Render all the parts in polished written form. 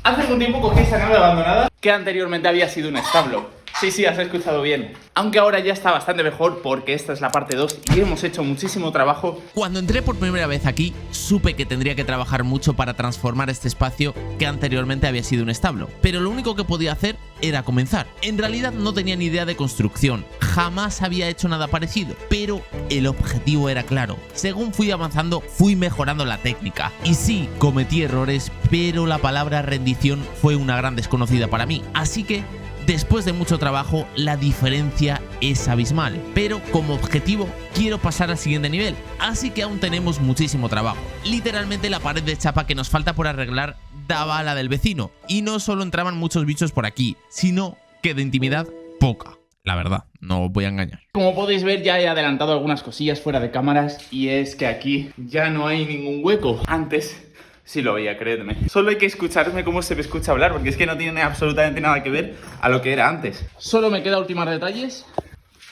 Hace algún tiempo cogí esa nave abandonada que anteriormente había sido un establo. Sí, has escuchado bien. Aunque ahora ya está bastante mejor porque esta es la parte 2 y hemos hecho muchísimo trabajo. Cuando entré por primera vez aquí, supe que tendría que trabajar mucho para transformar este espacio que anteriormente había sido un establo. Pero lo único que podía hacer era comenzar. En realidad no tenía ni idea de construcción, jamás había hecho nada parecido, pero el objetivo era claro. Según fui avanzando, fui mejorando la técnica. Y sí, cometí errores, pero la palabra rendición fue una gran desconocida para mí. Así que después de mucho trabajo, la diferencia es abismal, pero como objetivo quiero pasar al siguiente nivel, así que aún tenemos muchísimo trabajo. Literalmente la pared de chapa que nos falta por arreglar daba a la del vecino, y no solo entraban muchos bichos por aquí, sino que de intimidad poca. La verdad, no os voy a engañar. Como podéis ver, ya he adelantado algunas cosillas fuera de cámaras, y es que aquí ya no hay ningún hueco. Antes sí lo veía, creedme. Solo hay que escucharme cómo se me escucha hablar, porque es que no tiene absolutamente nada que ver a lo que era antes. Solo me queda ultimar detalles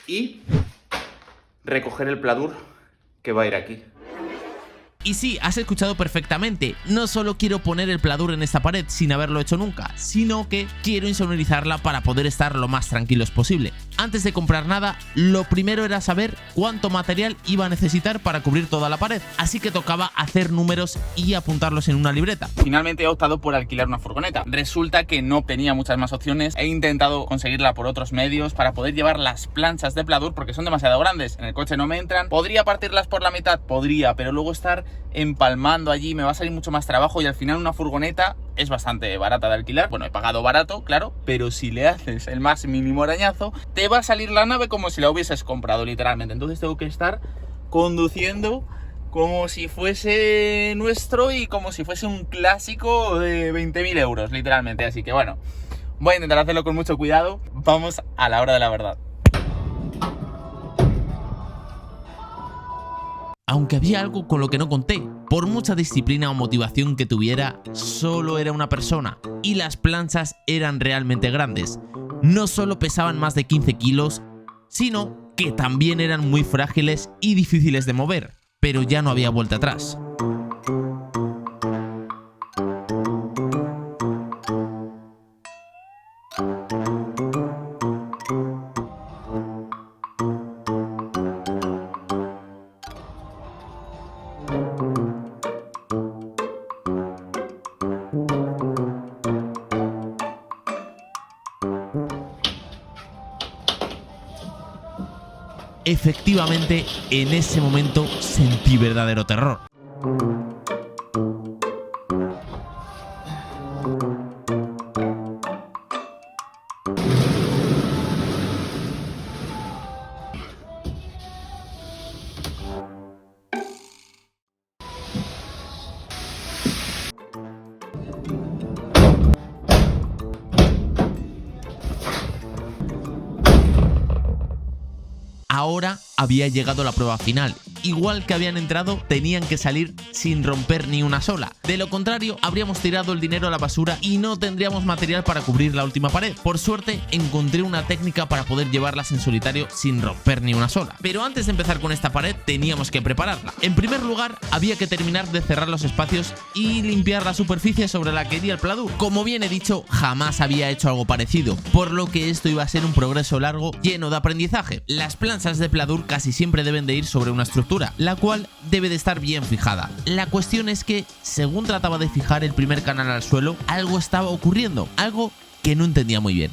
y recoger el pladur que va a ir aquí. Y sí, has escuchado perfectamente, no solo quiero poner el pladur en esta pared sin haberlo hecho nunca, sino que quiero insonorizarla para poder estar lo más tranquilos posible. Antes de comprar nada, lo primero era saber cuánto material iba a necesitar para cubrir toda la pared, así que tocaba hacer números y apuntarlos en una libreta. Finalmente he optado por alquilar una furgoneta. Resulta que no tenía muchas más opciones, he intentado conseguirla por otros medios para poder llevar las planchas de pladur porque son demasiado grandes, en el coche no me entran. Podría partirlas por la mitad, podría, pero luego estar empalmando allí me va a salir mucho más trabajo, y al final una furgoneta es bastante barata de alquilar. Bueno, he pagado barato, claro, pero si le haces el más mínimo arañazo te va a salir la nave como si la hubieses comprado literalmente. Entonces tengo que estar conduciendo como si fuese nuestro y como si fuese un clásico de 20.000 euros literalmente. Así que bueno, voy a intentar hacerlo con mucho cuidado. Vamos a la hora de la verdad. Aunque había algo con lo que no conté. Por mucha disciplina o motivación que tuviera, solo era una persona, y las planchas eran realmente grandes. No solo pesaban más de 15 kilos, sino que también eran muy frágiles y difíciles de mover, pero ya no había vuelta atrás. Efectivamente, en ese momento sentí verdadero terror. Ahora había llegado la prueba final. Igual que habían entrado, tenían que salir sin romper ni una sola. De lo contrario, habríamos tirado el dinero a la basura y no tendríamos material para cubrir la última pared. Por suerte, encontré una técnica para poder llevarlas en solitario sin romper ni una sola. Pero antes de empezar con esta pared, teníamos que prepararla. En primer lugar, había que terminar de cerrar los espacios y limpiar la superficie sobre la que iría el pladur. Como bien he dicho, jamás había hecho algo parecido, por lo que esto iba a ser un progreso largo lleno de aprendizaje. Las planchas de pladur casi siempre deben de ir sobre una estructura, la cual debe de estar bien fijada. La cuestión es que, según trataba de fijar el primer canal al suelo, algo estaba ocurriendo, algo que no entendía muy bien.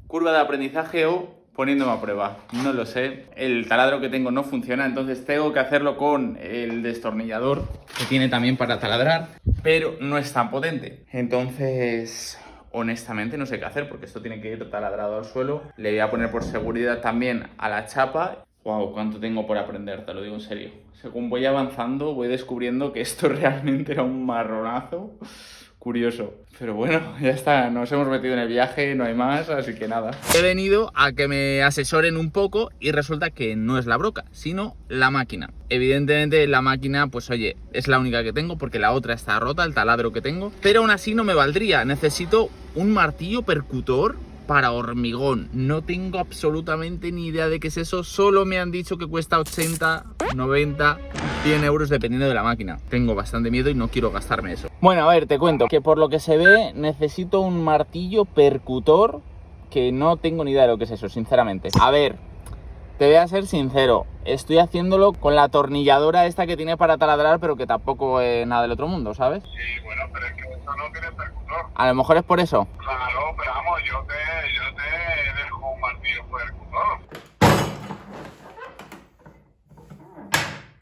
Curva de aprendizaje o poniéndome a prueba, no lo sé. El taladro que tengo no funciona, entonces tengo que hacerlo con el destornillador que tiene también para taladrar, pero no es tan potente. Entonces, honestamente no sé qué hacer porque esto tiene que ir taladrado al suelo. Le voy a poner por seguridad también a la chapa. Wow, cuánto tengo por aprender, te lo digo en serio. Según voy avanzando voy descubriendo que esto realmente era un marronazo curioso. Pero bueno, ya está, nos hemos metido en el viaje, no hay más, así que nada. He venido a que me asesoren un poco y resulta que no es la broca, sino la máquina. Evidentemente la máquina, pues oye, es la única que tengo porque la otra está rota, el taladro que tengo. Pero aún así no me valdría, necesito un martillo percutor para hormigón. No tengo absolutamente ni idea de qué es eso. Solo me han dicho que cuesta 80, 90, 100 euros dependiendo de la máquina. Tengo bastante miedo y no quiero gastarme eso. Bueno, a ver, te cuento que por lo que se ve necesito un martillo percutor, que no tengo ni idea de lo que es eso, sinceramente. A ver, te voy a ser sincero, estoy haciéndolo con la atornilladora esta que tiene para taladrar, pero que tampoco es nada del otro mundo, ¿sabes? Sí, bueno, pero es que eso no tiene percutor. A lo mejor es por eso. Claro, pero vamos, yo te dejo un martillo percutor.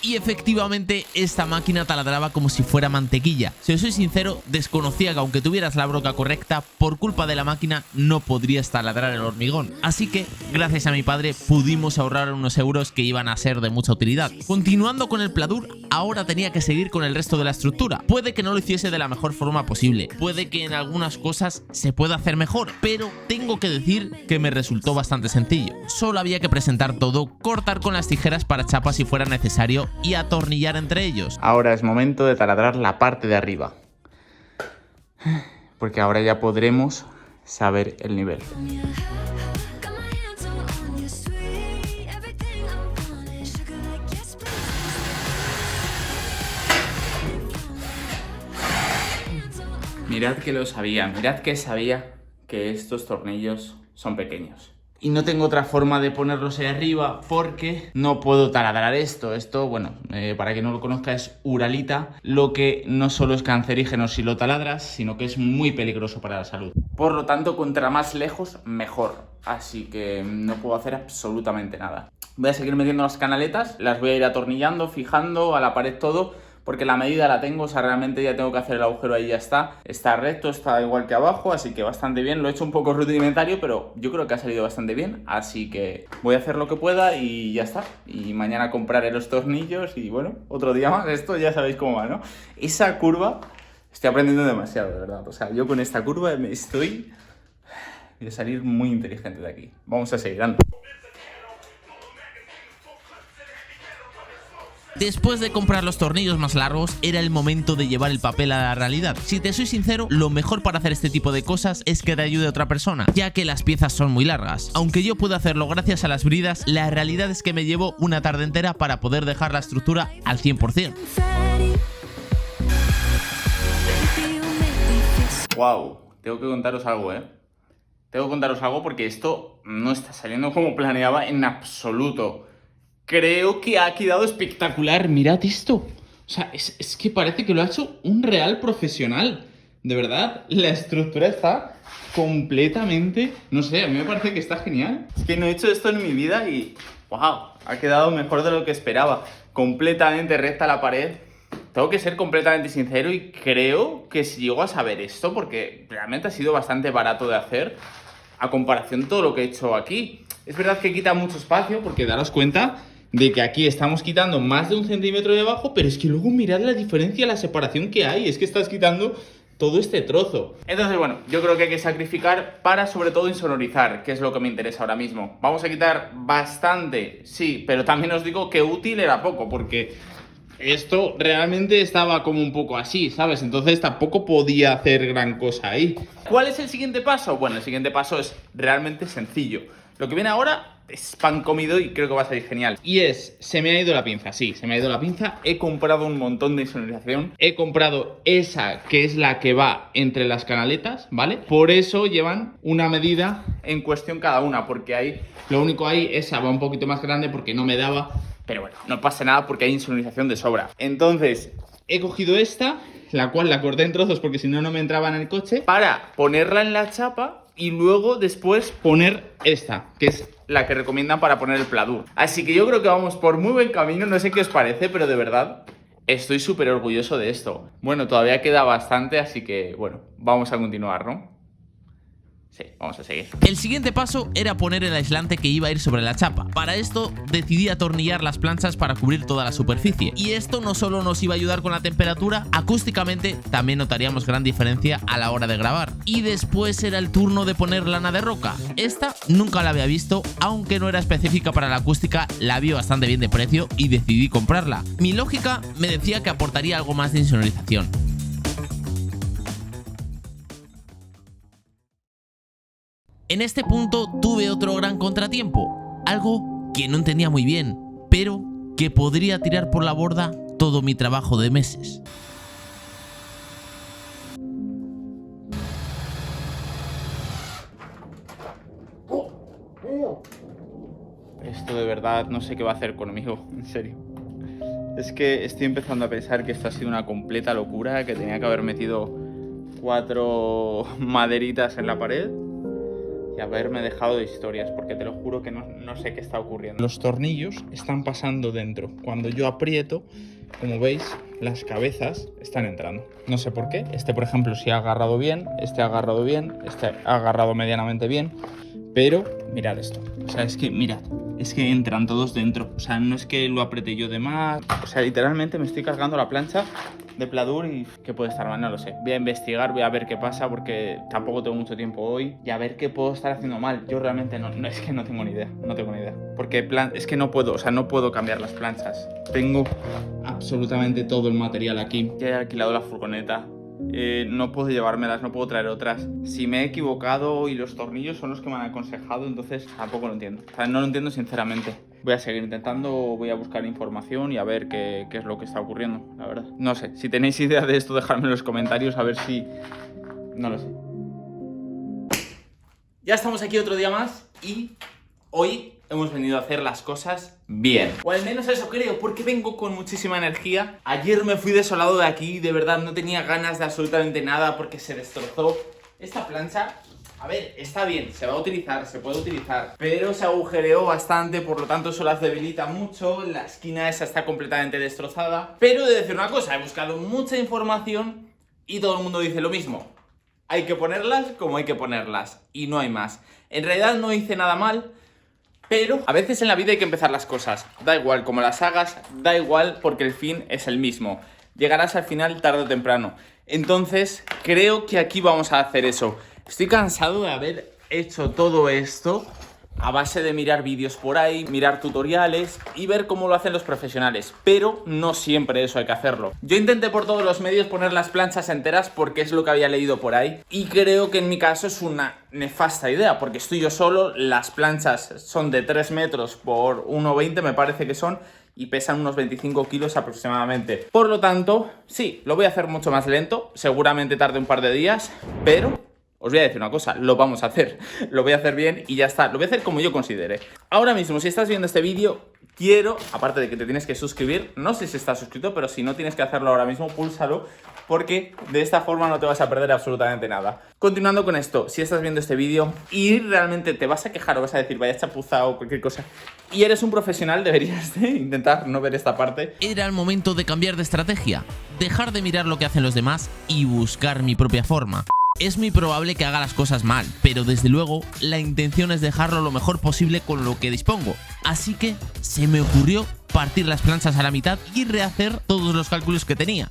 Y efectivamente esta máquina taladraba como si fuera mantequilla. Si os soy sincero, desconocía que aunque tuvieras la broca correcta, por culpa de la máquina no podrías taladrar el hormigón. Así que, gracias a mi padre, pudimos ahorrar unos euros que iban a ser de mucha utilidad. Continuando con el pladur, ahora tenía que seguir con el resto de la estructura. Puede que no lo hiciese de la mejor forma posible, puede que en algunas cosas se pueda hacer mejor, pero tengo que decir que me resultó bastante sencillo. Solo había que presentar todo, cortar con las tijeras para chapa si fuera necesario y atornillar entre ellos. Ahora es momento de taladrar la parte de arriba, porque ahora ya podremos saber el nivel. Mirad que lo sabía, mirad que sabía que estos tornillos son pequeños. Y no tengo otra forma de ponerlos ahí arriba porque no puedo taladrar esto. Esto, bueno, para quien no lo conozca, es uralita, lo que no solo es cancerígeno si lo taladras, sino que es muy peligroso para la salud. Por lo tanto, contra más lejos, mejor. Así que no puedo hacer absolutamente nada. Voy a seguir metiendo las canaletas, las voy a ir atornillando, fijando a la pared todo, porque la medida la tengo, o sea, realmente ya tengo que hacer el agujero ahí y ya está. Está recto, está igual que abajo, así que bastante bien. Lo he hecho un poco rudimentario, pero yo creo que ha salido bastante bien. Así que voy a hacer lo que pueda y ya está. Y mañana compraré los tornillos y bueno, otro día más. Esto ya sabéis cómo va, ¿no? Esa curva, estoy aprendiendo demasiado, de verdad. O sea, yo con esta curva me estoy... Voy a salir muy inteligente de aquí. Vamos a seguir, anda. Después de comprar los tornillos más largos, era el momento de llevar el papel a la realidad. Si te soy sincero, lo mejor para hacer este tipo de cosas es que te ayude otra persona, ya que las piezas son muy largas. Aunque yo puedo hacerlo gracias a las bridas, la realidad es que me llevo una tarde entera para poder dejar la estructura al 100%. Wow, tengo que contaros algo, Tengo que contaros algo porque esto no está saliendo como planeaba en absoluto. Creo que ha quedado espectacular. Mirad esto. O sea, es que parece que lo ha hecho un real profesional. De verdad, la estructura está completamente... No sé, a mí me parece que está genial. Es que no he hecho esto en mi vida y... ¡Wow! Ha quedado mejor de lo que esperaba. Completamente recta la pared. Tengo que ser completamente sincero y creo que si llego a saber esto, porque realmente ha sido bastante barato de hacer a comparación de todo lo que he hecho aquí. Es verdad que quita mucho espacio porque daros cuenta de que aquí estamos quitando más de 1 centímetro de abajo, pero es que luego mirad la diferencia, la separación que hay. Es que estás quitando todo este trozo. Entonces, bueno, yo creo que hay que sacrificar para sobre todo insonorizar, que es lo que me interesa ahora mismo. Vamos a quitar bastante, sí, pero también os digo que útil era poco, porque esto realmente estaba como un poco así, ¿sabes? Entonces tampoco podía hacer gran cosa ahí. ¿Cuál es el siguiente paso? Bueno, el siguiente paso es realmente sencillo. Lo que viene ahora es pan comido y creo que va a salir genial. Y es, se me ha ido la pinza, sí, se me ha ido la pinza. He comprado un montón de insonorización. He comprado esa que es la que va entre las canaletas, ¿vale? Por eso llevan una medida en cuestión cada una, porque ahí, lo único ahí, esa va un poquito más grande porque no me daba. Pero bueno, no pasa nada porque hay insonorización de sobra. Entonces, he cogido esta, la cual la corté en trozos porque si no, no me entraba en el coche, para ponerla en la chapa y luego después poner esta, que es la que recomiendan para poner el pladur. Así que yo creo que vamos por muy buen camino, no sé qué os parece, pero de verdad estoy súper orgulloso de esto. Bueno, todavía queda bastante, así que bueno, vamos a continuar, ¿no? Sí, vamos a seguir. El siguiente paso era poner el aislante que iba a ir sobre la chapa. Para esto decidí atornillar las planchas para cubrir toda la superficie. Y esto no solo nos iba a ayudar con la temperatura, acústicamente también notaríamos gran diferencia a la hora de grabar. Y después era el turno de poner lana de roca. Esta nunca la había visto, aunque no era específica para la acústica, la vi bastante bien de precio y decidí comprarla. Mi lógica me decía que aportaría algo más de insonorización. En este punto tuve otro gran contratiempo, algo que no entendía muy bien, pero que podría tirar por la borda todo mi trabajo de meses. Esto de verdad no sé qué va a hacer conmigo, en serio. Es que estoy empezando a pensar que esto ha sido una completa locura, que tenía que haber metido 4 maderitas en la pared y haberme dejado de historias, porque te lo juro que no sé qué está ocurriendo. Los tornillos están pasando dentro. Cuando yo aprieto, como veis, las cabezas están entrando. No sé por qué. Este, por ejemplo, sí ha agarrado bien, este ha agarrado bien, este ha agarrado medianamente bien. Pero mirad esto, o sea, es que mirad, es que entran todos dentro. O sea, no es que lo apreté yo de más. O sea, literalmente me estoy cargando la plancha de Pladur y ¿qué puede estar mal? No lo sé. Voy a investigar, voy a ver qué pasa porque tampoco tengo mucho tiempo hoy y a ver qué puedo estar haciendo mal. Yo realmente no es que no tengo ni idea, no tengo ni idea. Porque es que no puedo, o sea, no puedo cambiar las planchas. Tengo absolutamente todo el material aquí. Ya he alquilado la furgoneta. No puedo llevármelas, no puedo traer otras. Si me he equivocado y los tornillos son los que me han aconsejado, entonces tampoco lo entiendo. O sea, no lo entiendo sinceramente. Voy a seguir intentando, voy a buscar información y a ver qué es lo que está ocurriendo, la verdad. No sé, si tenéis idea de esto, dejadme en los comentarios a ver si... No lo sé. Ya estamos aquí otro día más y hoy hemos venido a hacer las cosas bien. O al menos eso creo, porque vengo con muchísima energía. Ayer me fui desolado de aquí, de verdad no tenía ganas de absolutamente nada porque se destrozó. Esta plancha, a ver, está bien, se va a utilizar, se puede utilizar, pero se agujereó bastante, por lo tanto eso las debilita mucho. La esquina esa está completamente destrozada. Pero he de decir una cosa, he buscado mucha información y todo el mundo dice lo mismo. Hay que ponerlas como hay que ponerlas y no hay más. En realidad no hice nada mal. Pero a veces en la vida hay que empezar las cosas. Da igual cómo las hagas, da igual porque el fin es el mismo. Llegarás al final tarde o temprano. Entonces creo que aquí vamos a hacer eso. Estoy cansado de haber hecho todo esto a base de mirar vídeos por ahí, mirar tutoriales y ver cómo lo hacen los profesionales. Pero no siempre eso hay que hacerlo. Yo intenté por todos los medios poner las planchas enteras porque es lo que había leído por ahí. Y creo que en mi caso es una nefasta idea porque estoy yo solo, las planchas son de 3 metros por 1,20 me parece que son y pesan unos 25 kilos aproximadamente. Por lo tanto, sí, lo voy a hacer mucho más lento, seguramente tarde un par de días, pero... os voy a decir una cosa, lo vamos a hacer, lo voy a hacer bien y ya está, lo voy a hacer como yo considere. Ahora mismo, si estás viendo este vídeo, quiero, aparte de que te tienes que suscribir, no sé si estás suscrito, pero si no tienes que hacerlo ahora mismo, púlsalo, porque de esta forma no te vas a perder absolutamente nada. Continuando con esto, si estás viendo este vídeo y realmente te vas a quejar o vas a decir vaya chapuza o cualquier cosa, y eres un profesional, deberías de intentar no ver esta parte. Era el momento de cambiar de estrategia, dejar de mirar lo que hacen los demás y buscar mi propia forma. Es muy probable que haga las cosas mal, pero desde luego la intención es dejarlo lo mejor posible con lo que dispongo. Así que se me ocurrió partir las planchas a la mitad y rehacer todos los cálculos que tenía.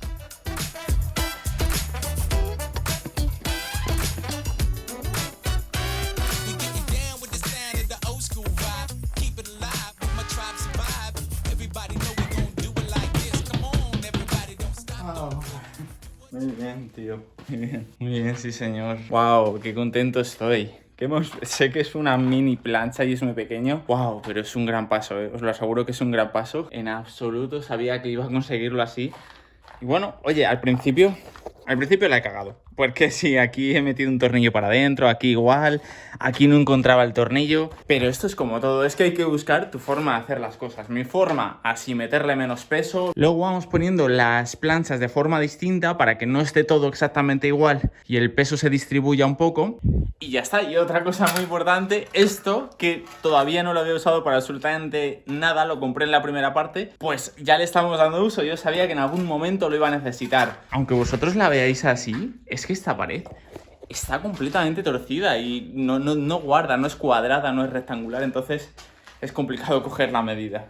Muy bien, tío. Muy bien, sí, señor. Wow, qué contento estoy. Sé que es una mini plancha y es muy pequeño. Wow, pero es un gran paso, ¿eh? Os lo aseguro que es un gran paso. En absoluto sabía que iba a conseguirlo así. Y bueno, oye, al principio la he cagado. Porque sí, aquí he metido un tornillo para adentro, aquí igual, aquí no encontraba el tornillo. Pero esto es como todo, es que hay que buscar tu forma de hacer las cosas. Mi forma, así meterle menos peso. Luego vamos poniendo las planchas de forma distinta para que no esté todo exactamente igual y el peso se distribuya un poco. Y ya está. Y otra cosa muy importante, esto que todavía no lo había usado para absolutamente nada, lo compré en la primera parte, pues ya le estamos dando uso. Yo sabía que en algún momento lo iba a necesitar. Aunque vosotros la veáis así, es que esta pared está completamente torcida y no guarda, no es cuadrada, no es rectangular, entonces es complicado coger la medida.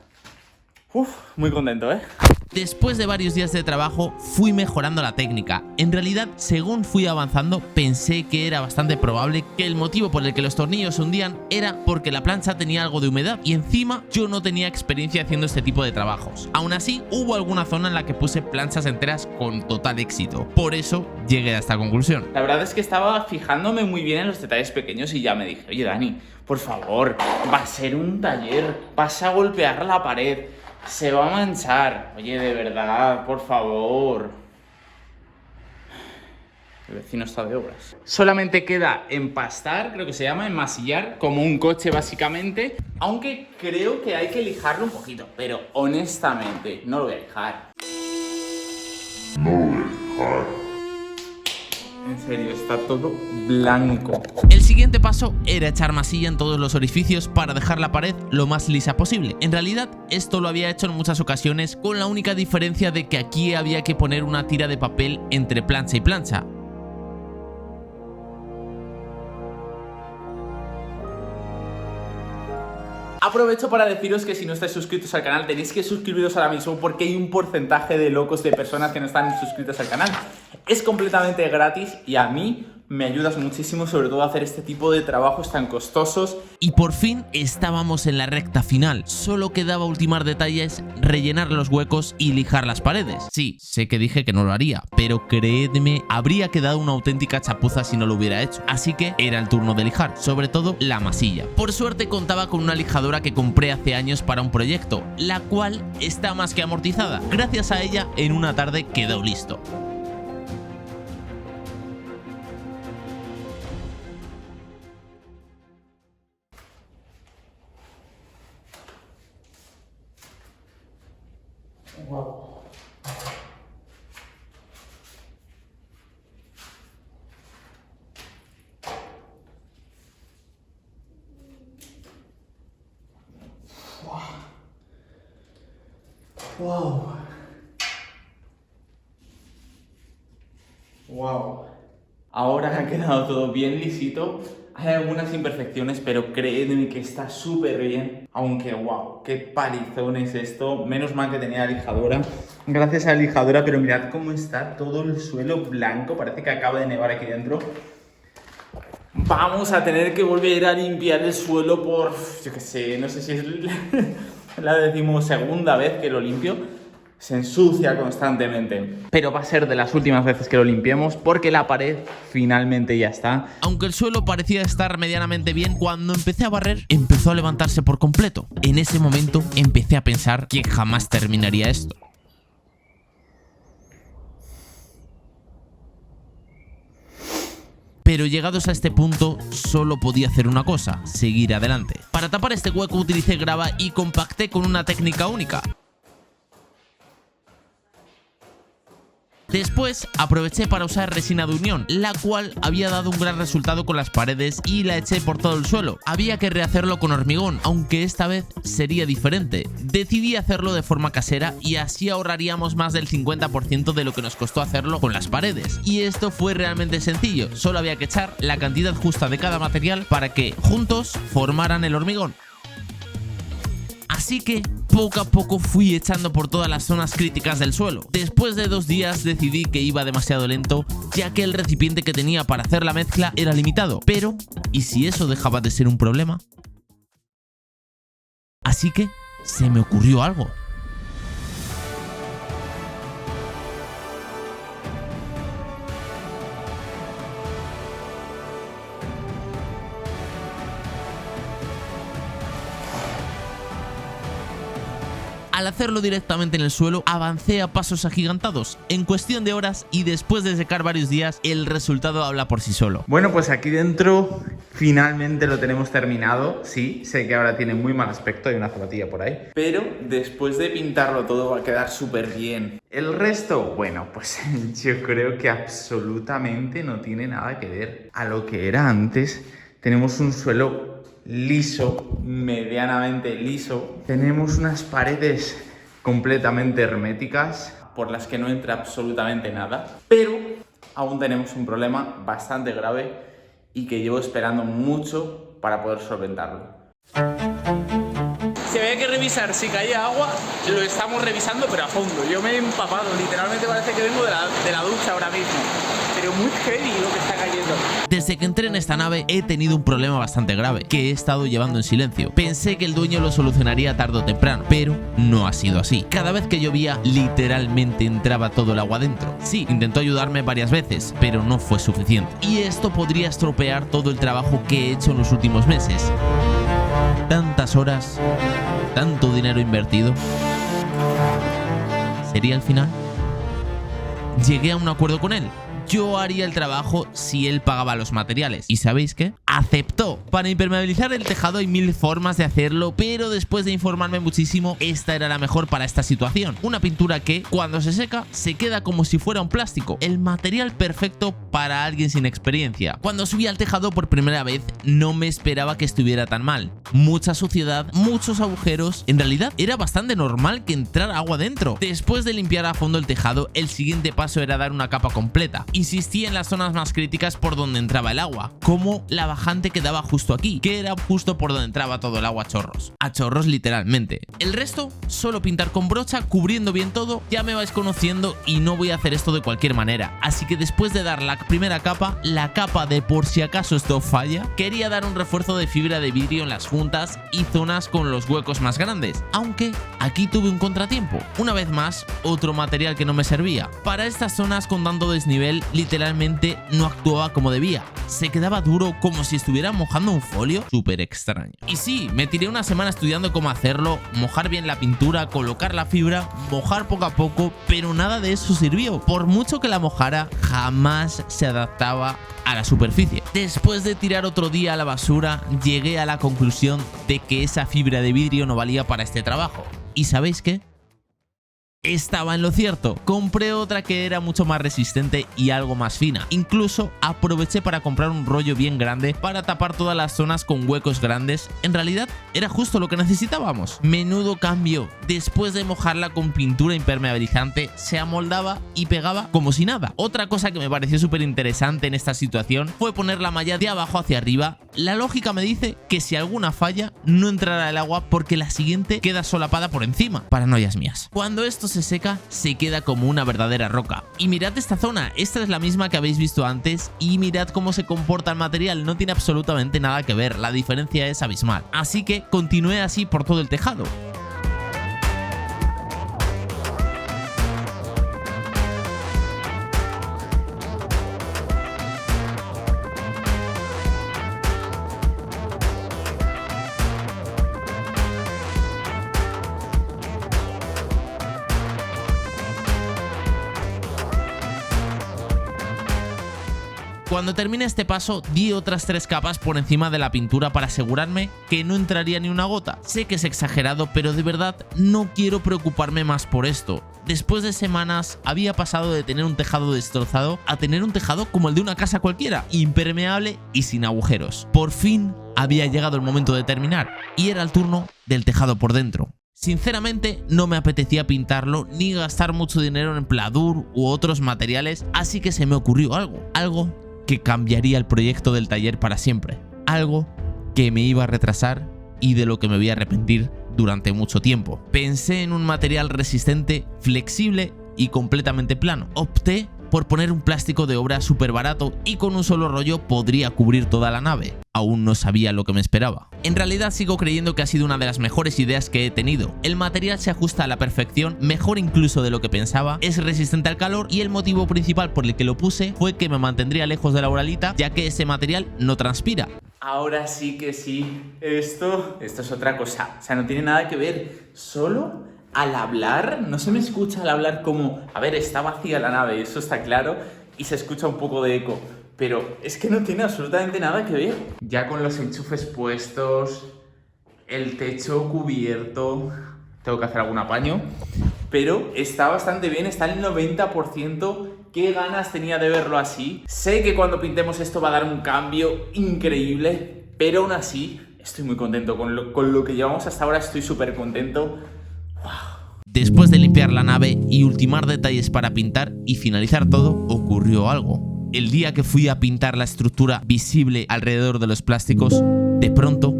Muy contento, ¿eh? Después de varios días de trabajo fui mejorando la técnica. En realidad, según fui avanzando, pensé que era bastante probable que el motivo por el que los tornillos se hundían era porque la plancha tenía algo de humedad y encima yo no tenía experiencia haciendo este tipo de trabajos. Aún así, hubo alguna zona en la que puse planchas enteras con total éxito. Por eso llegué a esta conclusión. La verdad es que estaba fijándome muy bien en los detalles pequeños y ya me dije, oye Dani, por favor, va a ser un taller, vas a golpear la pared, se va a manchar. Oye, de verdad, por favor. El vecino está de obras. Solamente queda empastar, creo que se llama, enmasillar, como un coche básicamente. Aunque creo que hay que lijarlo un poquito, pero honestamente no lo voy a lijar. En serio, está todo blanco. El siguiente paso era echar masilla en todos los orificios para dejar la pared lo más lisa posible. En realidad, esto lo había hecho en muchas ocasiones, con la única diferencia de que aquí había que poner una tira de papel entre plancha y plancha. Aprovecho para deciros que si no estáis suscritos al canal tenéis que suscribiros ahora mismo porque hay un porcentaje de locos de personas que no están suscritos al canal. Es completamente gratis y a mí me ayudas muchísimo, sobre todo a hacer este tipo de trabajos tan costosos. Y por fin estábamos en la recta final. Solo quedaba ultimar detalles, rellenar los huecos y lijar las paredes. Sí, sé que dije que no lo haría, pero creedme, habría quedado una auténtica chapuza si no lo hubiera hecho. Así que era el turno de lijar, sobre todo la masilla. Por suerte contaba con una lijadora que compré hace años para un proyecto, la cual está más que amortizada. Gracias a ella, en una tarde quedó listo. Wow. Wow. Wow. Ahora ha quedado todo bien lisito. Hay algunas imperfecciones, pero créeme que está súper bien. Aunque, wow, qué palizón es esto. Menos mal que tenía la lijadora. Gracias a la lijadora, pero mirad cómo está todo el suelo blanco. Parece que acaba de nevar aquí dentro. Vamos a tener que volver a limpiar el suelo por, yo qué sé, no sé si es la 12ª vez que lo limpio. Se ensucia constantemente, pero va a ser de las últimas veces que lo limpiemos porque la pared finalmente ya está. Aunque el suelo parecía estar medianamente bien, cuando empecé a barrer empezó a levantarse por completo. En ese momento empecé a pensar que jamás terminaría esto. Pero llegados a este punto solo podía hacer una cosa: seguir adelante. Para tapar este hueco utilicé grava y compacté con una técnica única. Después aproveché para usar resina de unión, la cual había dado un gran resultado con las paredes y la eché por todo el suelo. Había que rehacerlo con hormigón, aunque esta vez sería diferente. Decidí hacerlo de forma casera y así ahorraríamos más del 50% de lo que nos costó hacerlo con las paredes. Y esto fue realmente sencillo, solo había que echar la cantidad justa de cada material para que juntos formaran el hormigón. Así que poco a poco fui echando por todas las zonas críticas del suelo. Después de 2 días decidí que iba demasiado lento, ya que el recipiente que tenía para hacer la mezcla era limitado. Pero, ¿y si eso dejaba de ser un problema? Así que se me ocurrió algo. Al hacerlo directamente en el suelo, avancé a pasos agigantados. En cuestión de horas y después de secar varios días, el resultado habla por sí solo. Bueno, pues aquí dentro finalmente lo tenemos terminado. Sí, sé que ahora tiene muy mal aspecto, hay una zapatilla por ahí. Pero después de pintarlo todo va a quedar súper bien. El resto, bueno, pues yo creo que absolutamente no tiene nada que ver a lo que era antes. Tenemos un suelo liso, medianamente liso. Tenemos unas paredes completamente herméticas por las que no entra absolutamente nada. Pero aún tenemos un problema bastante grave y que llevo esperando mucho para poder solventarlo. Si si había que revisar si caía agua, lo estamos revisando pero a fondo. Yo me he empapado, literalmente parece que vengo de la ducha ahora mismo. Pero muy heavy lo que está cayendo. Desde que entré en esta nave he tenido un problema bastante grave que he estado llevando en silencio. Pensé que el dueño lo solucionaría tarde o temprano, pero no ha sido así. Cada vez que llovía, literalmente entraba todo el agua dentro. Sí, intentó ayudarme varias veces, pero no fue suficiente. Y esto podría estropear todo el trabajo que he hecho en los últimos meses. Tantas horas, tanto dinero invertido. ¿Sería el final? Llegué a un acuerdo con él. Yo haría el trabajo si él pagaba los materiales. ¿Y sabéis qué? Aceptó. Para impermeabilizar el tejado hay 1000 formas de hacerlo, pero después de informarme muchísimo, esta era la mejor para esta situación. Una pintura que, cuando se seca, se queda como si fuera un plástico. El material perfecto para alguien sin experiencia. Cuando subí al tejado por primera vez, no me esperaba que estuviera tan mal. Mucha suciedad, muchos agujeros. En realidad, era bastante normal que entrara agua dentro. Después de limpiar a fondo el tejado, el siguiente paso era dar una capa completa. Insistí en las zonas más críticas por donde entraba el agua, como la bajante que daba justo aquí, que era justo por donde entraba todo el agua a chorros literalmente. El resto, solo pintar con brocha, cubriendo bien todo. Ya me vais conociendo y no voy a hacer esto de cualquier manera, así que después de dar la primera capa, la capa de por si acaso esto falla, quería dar un refuerzo de fibra de vidrio en las juntas y zonas con los huecos más grandes, aunque aquí tuve un contratiempo. Una vez más, otro material que no me servía. Para estas zonas con tanto desnivel, literalmente no actuaba como debía. Se quedaba duro como si estuviera mojando un folio. Súper extraño. Y sí, me tiré una semana estudiando cómo hacerlo, mojar bien la pintura, colocar la fibra, mojar poco a poco, pero nada de eso sirvió. Por mucho que la mojara, jamás se adaptaba a la superficie. Después de tirar otro día a la basura, llegué a la conclusión de que esa fibra de vidrio no valía para este trabajo. ¿Y sabéis qué? Estaba en lo cierto. Compré otra que era mucho más resistente y algo más fina. Incluso aproveché para comprar un rollo bien grande para tapar todas las zonas con huecos grandes. En realidad era justo lo que necesitábamos. Menudo cambio. Después de mojarla con pintura impermeabilizante, se amoldaba y pegaba como si nada. Otra cosa que me pareció súper interesante en esta situación fue poner la malla de abajo hacia arriba. La lógica me dice que si alguna falla, no entrará el agua porque la siguiente queda solapada por encima. Paranoias mías. Cuando esto se seca, se queda como una verdadera roca. Y mirad esta zona, esta es la misma que habéis visto antes y mirad cómo se comporta el material, no tiene absolutamente nada que ver, la diferencia es abismal. Así que continué así por todo el tejado. Cuando terminé este paso, di otras 3 capas por encima de la pintura para asegurarme que no entraría ni una gota. Sé que es exagerado, pero de verdad no quiero preocuparme más por esto. Después de semanas, había pasado de tener un tejado destrozado a tener un tejado como el de una casa cualquiera, impermeable y sin agujeros. Por fin había llegado el momento de terminar, y era el turno del tejado por dentro. Sinceramente, no me apetecía pintarlo ni gastar mucho dinero en pladur u otros materiales, así que se me ocurrió algo que cambiaría el proyecto del taller para siempre. Algo que me iba a retrasar y de lo que me voy a arrepentir durante mucho tiempo. Pensé en un material resistente, flexible y completamente plano. Opté por poner un plástico de obra súper barato y con un solo rollo podría cubrir toda la nave. Aún no sabía lo que me esperaba. En realidad sigo creyendo que ha sido una de las mejores ideas que he tenido. El material se ajusta a la perfección, mejor incluso de lo que pensaba, es resistente al calor y el motivo principal por el que lo puse fue que me mantendría lejos de la uralita, ya que ese material no transpira. Ahora sí que sí, esto es otra cosa, o sea, no tiene nada que ver, solo al hablar, no se me escucha al hablar como, a ver, está vacía la nave, eso está claro, y se escucha un poco de eco, pero es que no tiene absolutamente nada que ver. Ya con los enchufes puestos, el techo cubierto, tengo que hacer algún apaño, pero está bastante bien, está al 90%. Qué ganas tenía de verlo así. Sé que cuando pintemos esto va a dar un cambio increíble, pero aún así estoy muy contento con lo que llevamos hasta ahora, estoy súper contento. Wow. Después de limpiar la nave y ultimar detalles para pintar y finalizar todo, ocurrió algo. El día que fui a pintar la estructura visible alrededor de los plásticos, de pronto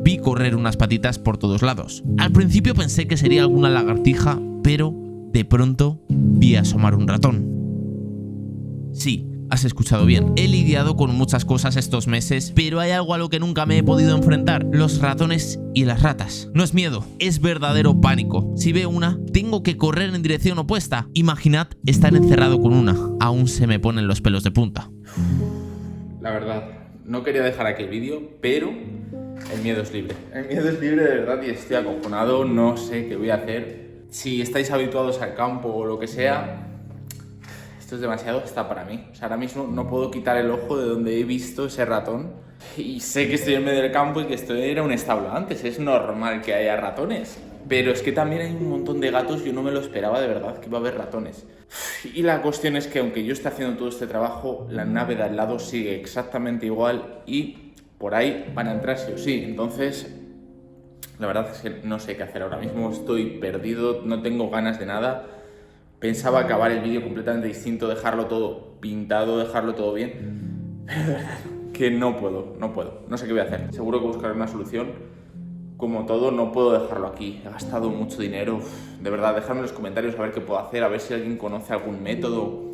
vi correr unas patitas por todos lados. Al principio pensé que sería alguna lagartija, pero de pronto vi asomar un ratón. Sí, has escuchado bien. He lidiado con muchas cosas estos meses, pero hay algo a lo que nunca me he podido enfrentar: los ratones y las ratas. No es miedo, es verdadero pánico. Si veo una, tengo que correr en dirección opuesta. Imaginad estar encerrado con una. Aún se me ponen los pelos de punta. La verdad, no quería dejar aquí el vídeo, pero el miedo es libre. El miedo es libre de verdad y estoy acojonado, no sé qué voy a hacer. Si estáis habituados al campo o lo que sea, esto es demasiado hasta para mí. O sea, ahora mismo no puedo quitar el ojo de donde he visto ese ratón. Y sé que estoy en medio del campo y que esto era un establo antes. Es normal que haya ratones. Pero es que también hay un montón de gatos. Yo no me lo esperaba de verdad que iba a haber ratones. Y la cuestión es que aunque yo esté haciendo todo este trabajo, la nave de al lado sigue exactamente igual y por ahí van a entrar sí o sí. Entonces, la verdad es que no sé qué hacer ahora mismo. Estoy perdido, no tengo ganas de nada. Pensaba acabar el vídeo completamente distinto, dejarlo todo pintado, dejarlo todo bien. Pero de verdad que no puedo. No sé qué voy a hacer. Seguro que buscaré una solución. Como todo, no puedo dejarlo aquí. He gastado mucho dinero. De verdad, dejadme en los comentarios a ver qué puedo hacer, a ver si alguien conoce algún método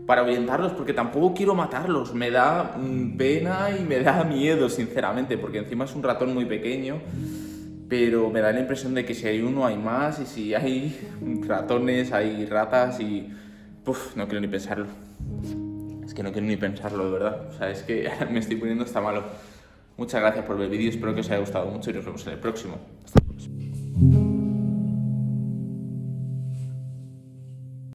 para orientarlos, porque tampoco quiero matarlos. Me da pena y me da miedo, sinceramente, porque encima es un ratón muy pequeño. Pero me da la impresión de que si hay uno hay más, y si hay ratones, hay ratas y... no quiero ni pensarlo. Es que no quiero ni pensarlo, de verdad. O sea, es que me estoy poniendo hasta malo. Muchas gracias por ver el vídeo, espero que os haya gustado mucho y nos vemos en el próximo.